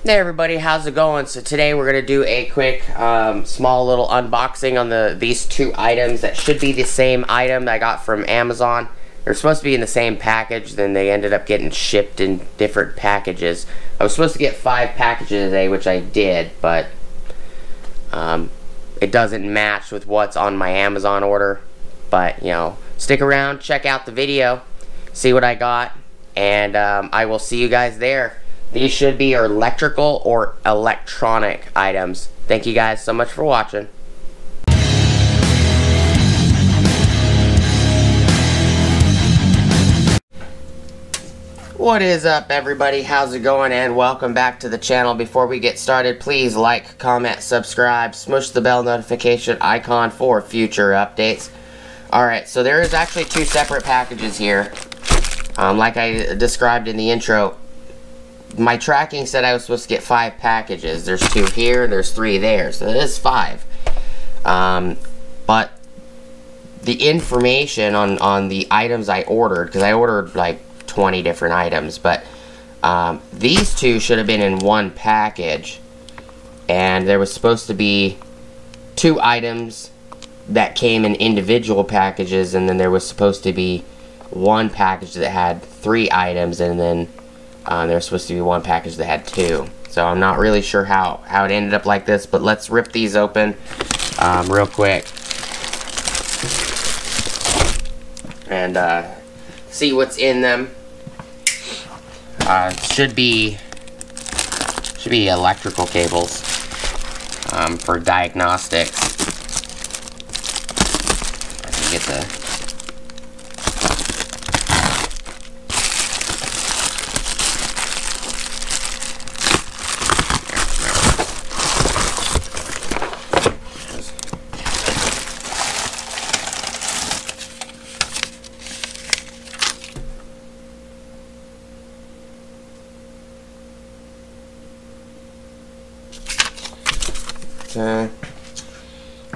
Hey everybody, how's it going? So today we're going to do a quick small little unboxing on these two items that should be the same item that I got from Amazon. They're supposed to be in the same package, then they ended up getting shipped in different packages. I was supposed to get 5 packages today, which I did, but it doesn't match with what's on my Amazon order. But, you know, stick around, check out the video, see what I got, and I will see you guys there. These should be your electrical or electronic items. Thank you guys so much for watching. What is up everybody, how's it going, and welcome back to the channel. Before we get started, please like, comment, subscribe, smush the bell notification icon for future updates. Alright, so there is actually 2 separate packages here. Like I described in the intro, my tracking said I was supposed to get 5 packages. There's 2 here, there's 3 there, so it is 5. But the information on the items I ordered, because I ordered like 20 different items, but these 2 should have been in one package, and there was supposed to be 2 items that came in individual packages, and then there was supposed to be one package that had 3 items, and then there's supposed to be one package that had 2. So I'm not really sure how it ended up like this, but let's rip these open real quick and see what's in them. Should be electrical cables for Diagnostics. I can get the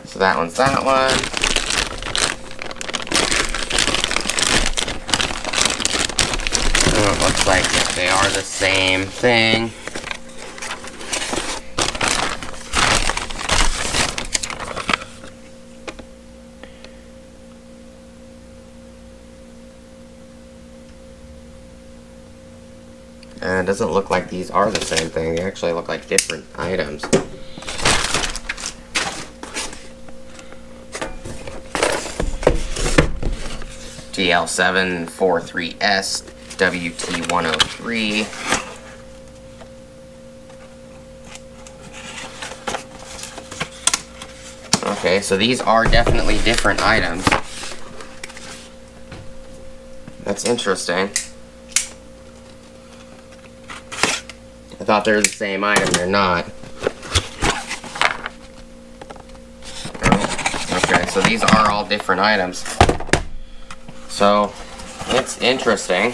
so that one's that one. Oh, it looks like they are the same thing. And it doesn't look like these are the same thing. They actually look like different items. TL743S WT103. Okay, so these are definitely different items. That's interesting. I thought they were the same item, they're not. Okay, so these are all different items. So, it's interesting.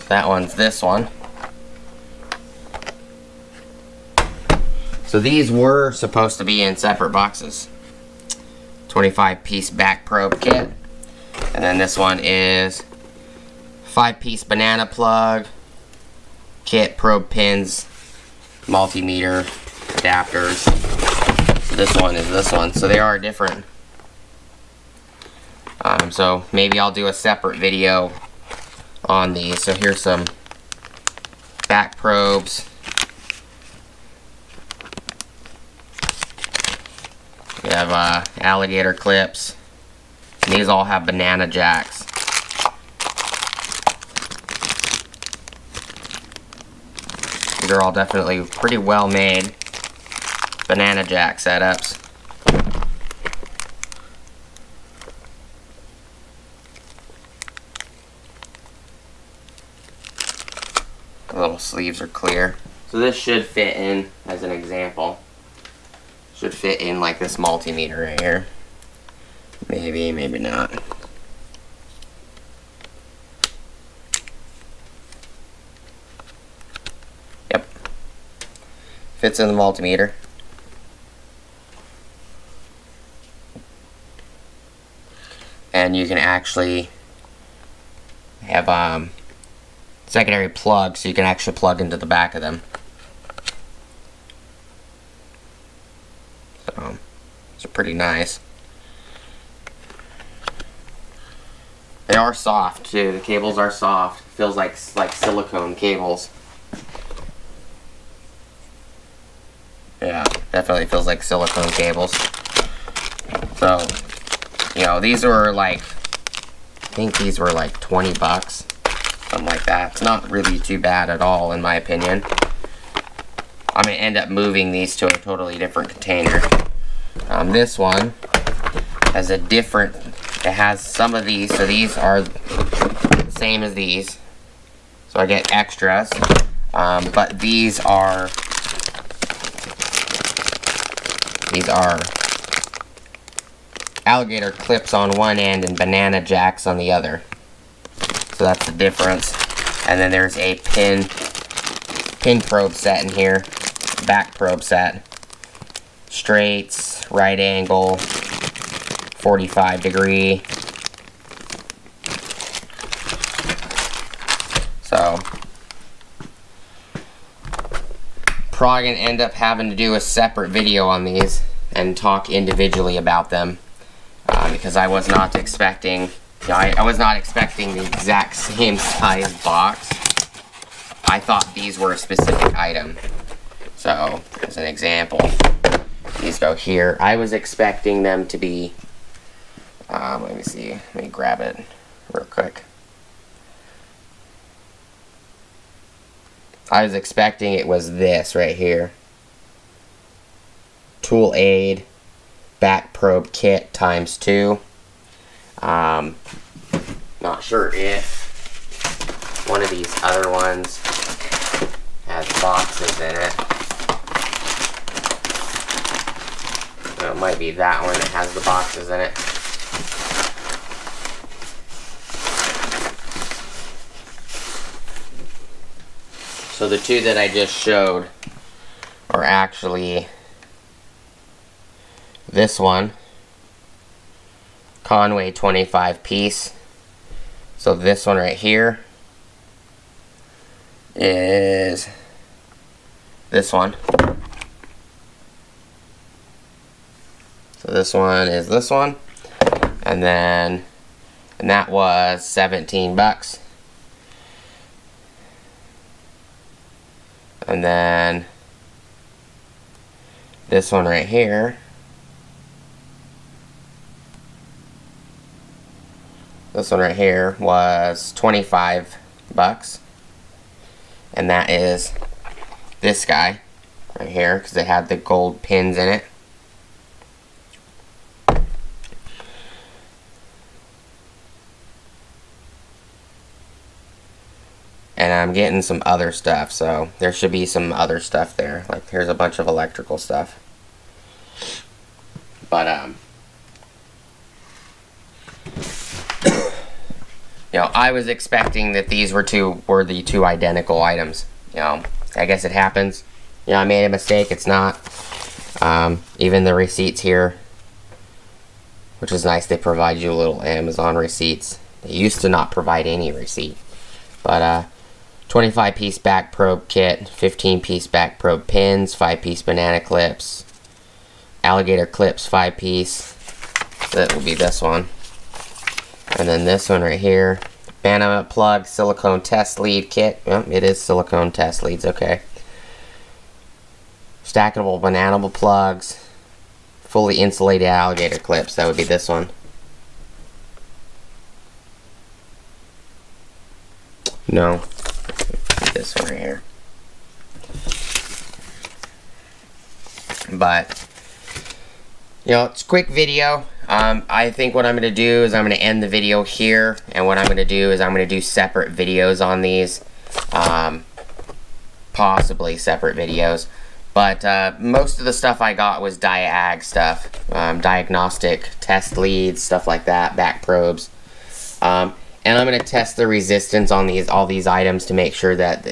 That one's this one. So these were supposed to be in separate boxes. 25-piece back probe kit. And then this one is 5-piece banana plug, kit, probe pins, multimeter, adapters. This one is this one, so they are different. So maybe I'll do a separate video on these. So here's some back probes. We have alligator clips. And these all have banana jacks. These are all definitely pretty well made banana jack setups. The little sleeves are clear. So this should fit in, as an example. Should fit in like this multimeter right here. Maybe, maybe not. Yep. Fits in the multimeter. And you can actually have secondary plugs so you can actually plug into the back of them. So, these are pretty nice. They are soft too. The cables are soft. Feels like silicone cables. Yeah, definitely feels like silicone cables. So, you know, these were like, I think these were like 20 bucks. Something like that. It's not really too bad at all, in my opinion. I'm going to end up moving these to a totally different container. This one has a different, it has some of these, so these are the same as these. So I get extras. But these are alligator clips on one end and banana jacks on the other. So that's the difference. And then there's a pin probe set in here, back probe set, straights, right angle, 45 degree. So probably gonna end up having to do a separate video on these and talk individually about them, because I was not expecting, I was not expecting the exact same size box. I thought these were a specific item. So, as an example, these go here. I was expecting them to be, let me see, let me grab it real quick. I was expecting it was this right here. Tool aid, back probe kit ×2. Not sure if one of these other ones has boxes in it. So it might be that one that has the boxes in it. So the two that I just showed are actually this one, Camway 25 piece. So this one right here is this one. So this one is this one. And that was 17 bucks. And then this one right here, was 25 bucks. And that is this guy right here, because it had the gold pins in it. And I'm getting some other stuff, so there should be some other stuff there. Like, here's a bunch of electrical stuff. But, you know, I was expecting that these were the two identical items. You know, I guess it happens. You know, I made a mistake. It's not. Even the receipts here, which is nice. They provide you little Amazon receipts. They used to not provide any receipt. But, 25 piece back probe kit, 15 piece back probe pins, 5 piece banana clips, alligator clips 5 piece. So that will be this one. And then this one right here, banana plug silicone test lead kit. Yep, it is silicone test leads, okay. Stackable banana plugs, fully insulated alligator clips. That would be this one. No. This one right here. But, you know, it's a quick video. I think what I'm going to do is I'm going to end the video here, and what I'm going to do is I'm going to do separate videos on these. Possibly separate videos. But most of the stuff I got was Diag stuff. Diagnostic, test leads, stuff like that, back probes. And I'm going to test the resistance on all these items to make sure that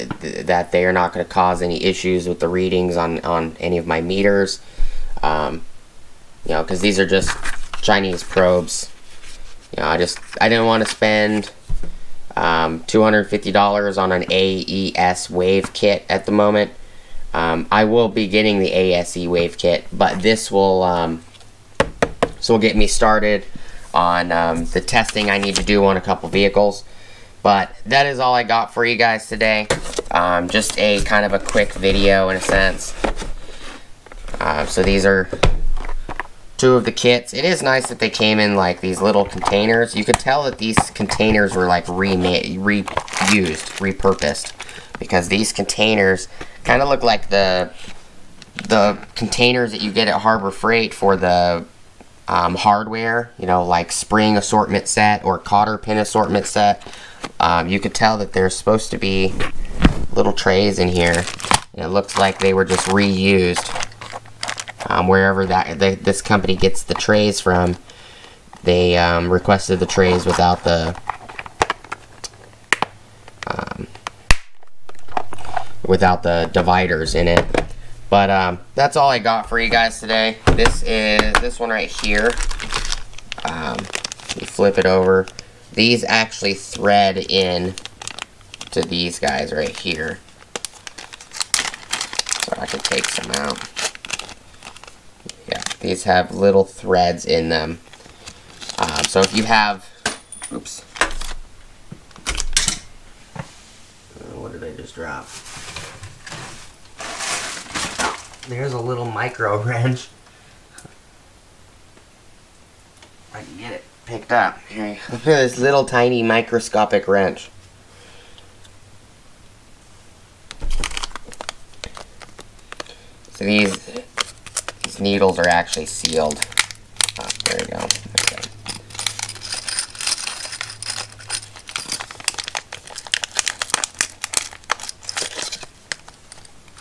they are not going to cause any issues with the readings on any of my meters. You know, because these are just Chinese probes. You know, I didn't want to spend $250 on an AES wave kit at the moment. I will be getting the ASE wave kit, but this will get me started on the testing I need to do on a couple vehicles. But that is all I got for you guys today. Just a kind of a quick video in a sense. So these are two of the kits. It is nice that they came in like these little containers. You could tell that these containers were like repurposed, because these containers kind of look like the containers that you get at Harbor Freight for the hardware, you know, like spring assortment set or cotter pin assortment set. You could tell that there's supposed to be little trays in here, and it looks like they were just reused. Wherever this company gets the trays from, they requested the trays without the dividers in it. But that's all I got for you guys today. This is this one right here. You flip it over. These actually thread in to these guys right here. So I can take some out. Yeah, these have little threads in them. So if you have, oops. What did I just drop? Oh, there's a little micro wrench. I can get it picked up. Here, look at this little tiny microscopic wrench. So these needles are actually sealed. Oh, there we go. Okay.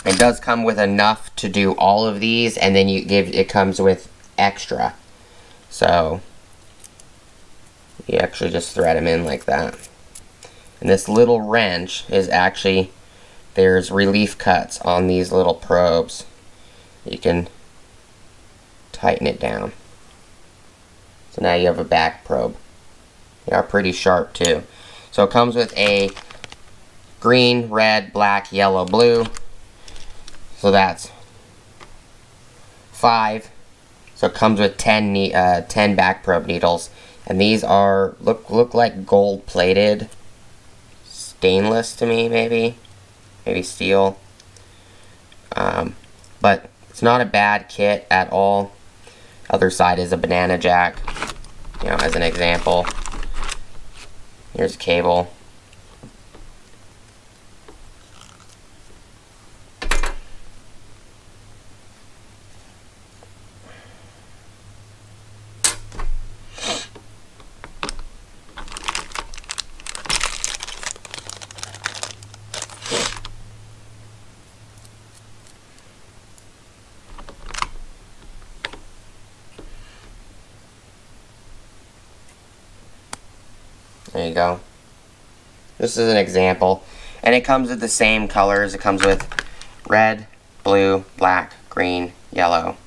It does come with enough to do all of these, and then it comes with extra. So you actually just thread them in like that. And this little wrench is actually, there's relief cuts on these little probes. You can tighten it down. So now you have a back probe. They are pretty sharp too. So it comes with a green, red, black, yellow, blue. So that's 5. So it comes with 10 back probe needles, and these are look like gold plated, stainless to me, maybe steel. But it's not a bad kit at all. Other side is a banana jack, you know, as an example. Here's a cable. There you go. This is an example. And it comes with the same colors. It comes with red, blue, black, green, yellow.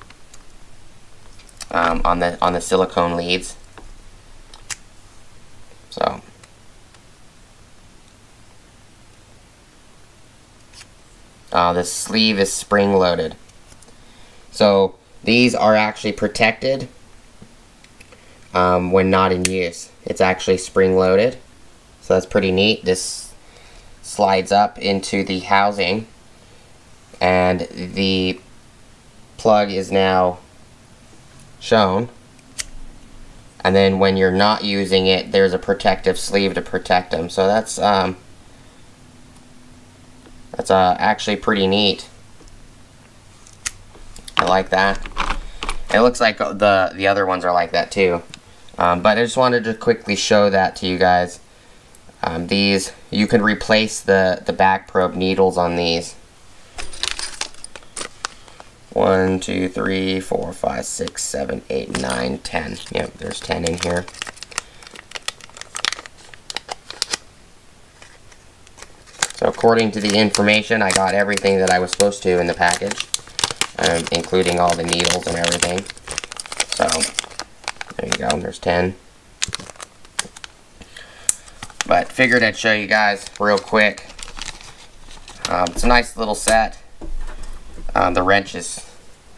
On the silicone leads. So this sleeve is spring loaded. So these are actually protected when not in use. It's actually spring loaded, so that's pretty neat. This slides up into the housing, and the plug is now shown, and then when you're not using it, there's a protective sleeve to protect them. So that's actually pretty neat. I like that. It looks like the other ones are like that too. But I just wanted to quickly show that to you guys. These, you can replace the back probe needles on these. 1, 2, 3, 4, 5, 6, 7, 8, 9, 10. Yep, there's 10 in here. So according to the information, I got everything that I was supposed to in the package, including all the needles and everything. So there you go, there's 10. But figured I'd show you guys real quick. It's a nice little set. The wrench is,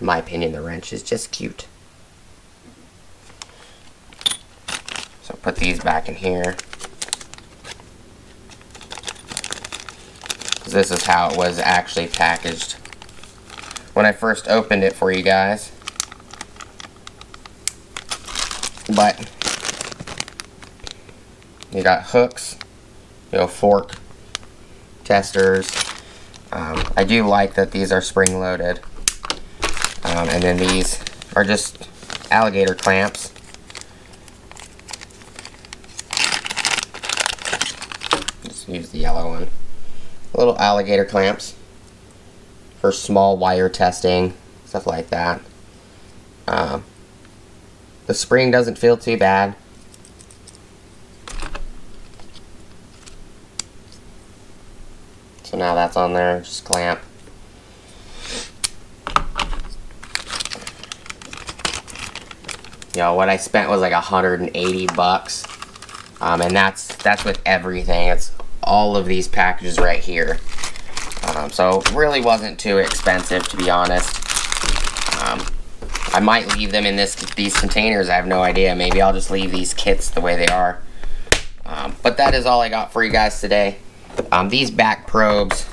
in my opinion, the wrench is just cute. So put these back in here. This is how it was actually packaged when I first opened it for you guys. But you got hooks, fork, testers. I do like that these are spring loaded. And then these are just alligator clamps. Just use the yellow one. Little alligator clamps for small wire testing, stuff like that. The spring doesn't feel too bad. So now that's on there, just clamp. What I spent was like $180, and that's with everything. It's all of these packages right here. So it really wasn't too expensive, to be honest. I might leave them in these containers. I have no idea. Maybe I'll just leave these kits the way they are. But that is all I got for you guys today. These back probes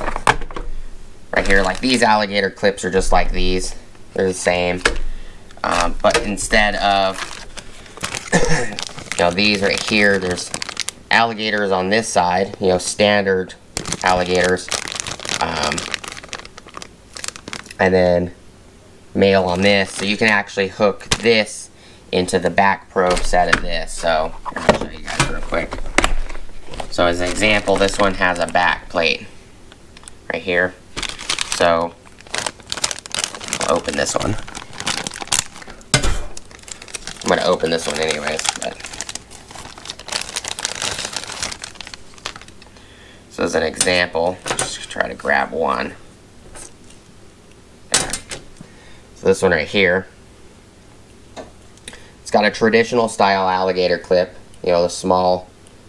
right here, like these alligator clips are just like these. They're the same. But instead of these right here, there's alligators on this side, standard alligators, and then male on this, so you can actually hook this into the back probe set of this. So I'll show you guys real quick. So as an example, this one has a back plate right here. So I'll open this one. I'm going to open this one anyways. So as an example, just try to grab one. So this one right here, it's got a traditional style alligator clip, the small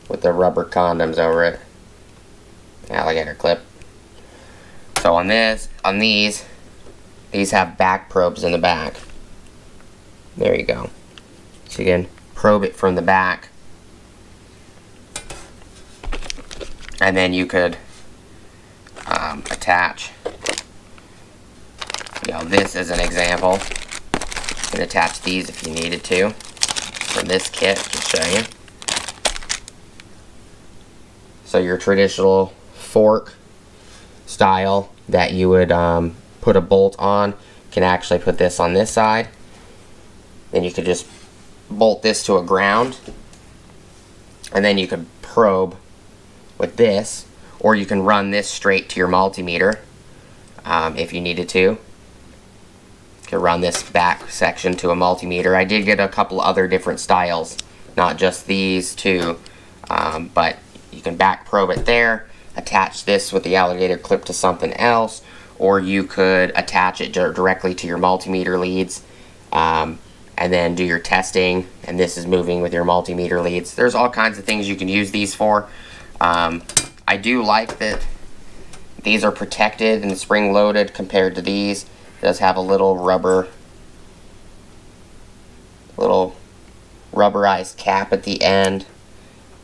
with the rubber condoms over it. Alligator clip. So on these have back probes in the back. There you go. So you can probe it from the back. And then you could attach, this as an example. You can attach these if you needed to from this kit, to show you. So your traditional fork style that you would put a bolt on, can actually put this on this side. Then you could just bolt this to a ground, and then you could probe with this, or you can run this straight to your multimeter if you needed to. You can run this back section to a multimeter. I did get a couple other different styles, not just these two, but you can back probe it there, attach this with the alligator clip to something else, or you could attach it directly to your multimeter leads, and then do your testing, and this is moving with your multimeter leads. There's all kinds of things you can use these for. I do like that these are protected and spring loaded compared to these. It does have a little rubberized cap at the end,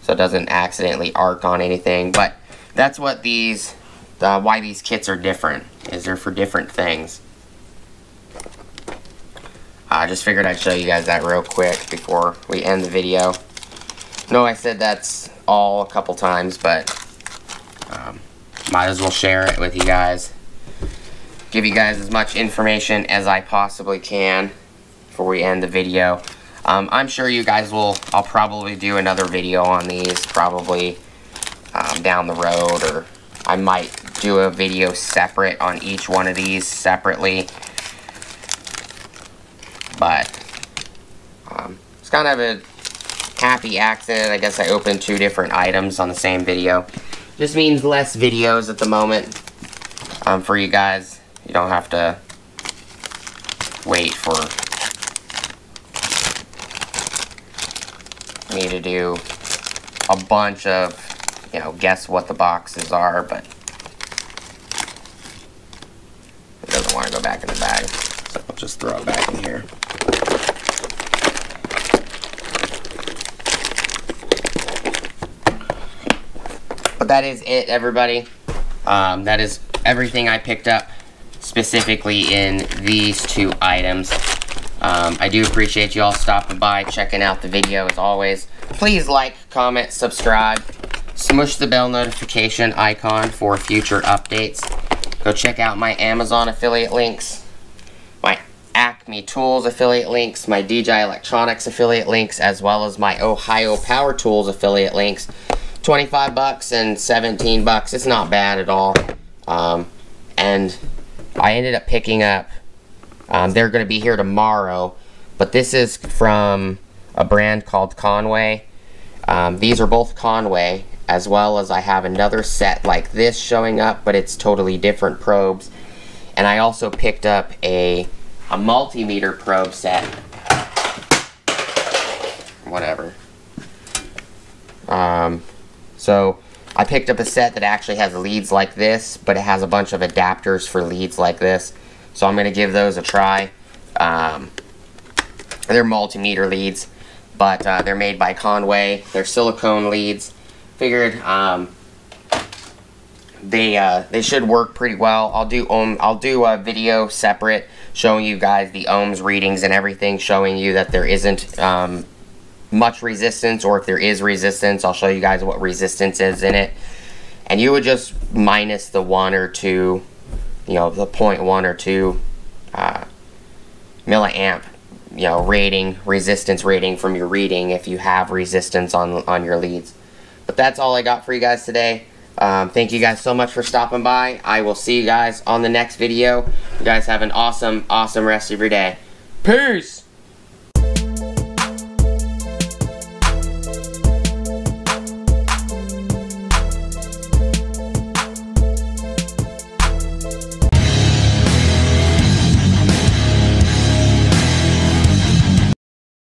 so it doesn't accidentally arc on anything. But that's what why these kits are different, is they're for different things. I just figured I'd show you guys that real quick before we end the video. No, I said that's all a couple times, but might as well share it with you guys. Give you guys as much information as I possibly can before we end the video. I'm sure you guys I'll probably do another video on these, probably down the road, or I might do a video separate on each one of these separately. But it's kind of a happy accident. I guess I opened two different items on the same video. Just means less videos at the moment for you guys. You don't have to wait for me to do a bunch of you know, guess what the boxes are, but it doesn't want to go back in the bag, so I'll just throw it back in here. But that is it, everybody. That is everything I picked up specifically in these two items. I do appreciate you all stopping by, checking out the video as always. Please like, comment, subscribe, smush the bell notification icon for future updates. Go check out my Amazon affiliate links, my Acme Tools affiliate links, my DJI Electronics affiliate links, as well as my Ohio Power Tools affiliate links. 25 bucks and 17 bucks. It's not bad at all. And I ended up picking up, they're going to be here tomorrow, but this is from a brand called Camway. These are both Camway, as well as I have another set like this showing up, but it's totally different probes. And I also picked up a multimeter probe set. Whatever. So I picked up a set that actually has leads like this, but it has a bunch of adapters for leads like this. So I'm going to give those a try. They're multimeter leads, but they're made by Camway. They're silicone leads. Figured they should work pretty well. I'll do a video separate showing you guys the ohms readings and everything, showing you that there isn't much resistance, or if there is resistance, I'll show you guys what resistance is in it. And you would just minus the 1 or 2, you know, the 0.1 or 2 milliamp, you know, rating, resistance rating from your reading if you have resistance on your leads. But that's all I got for you guys today. Thank you guys so much for stopping by. I will see you guys on the next video. You guys have an awesome rest of your day. Peace!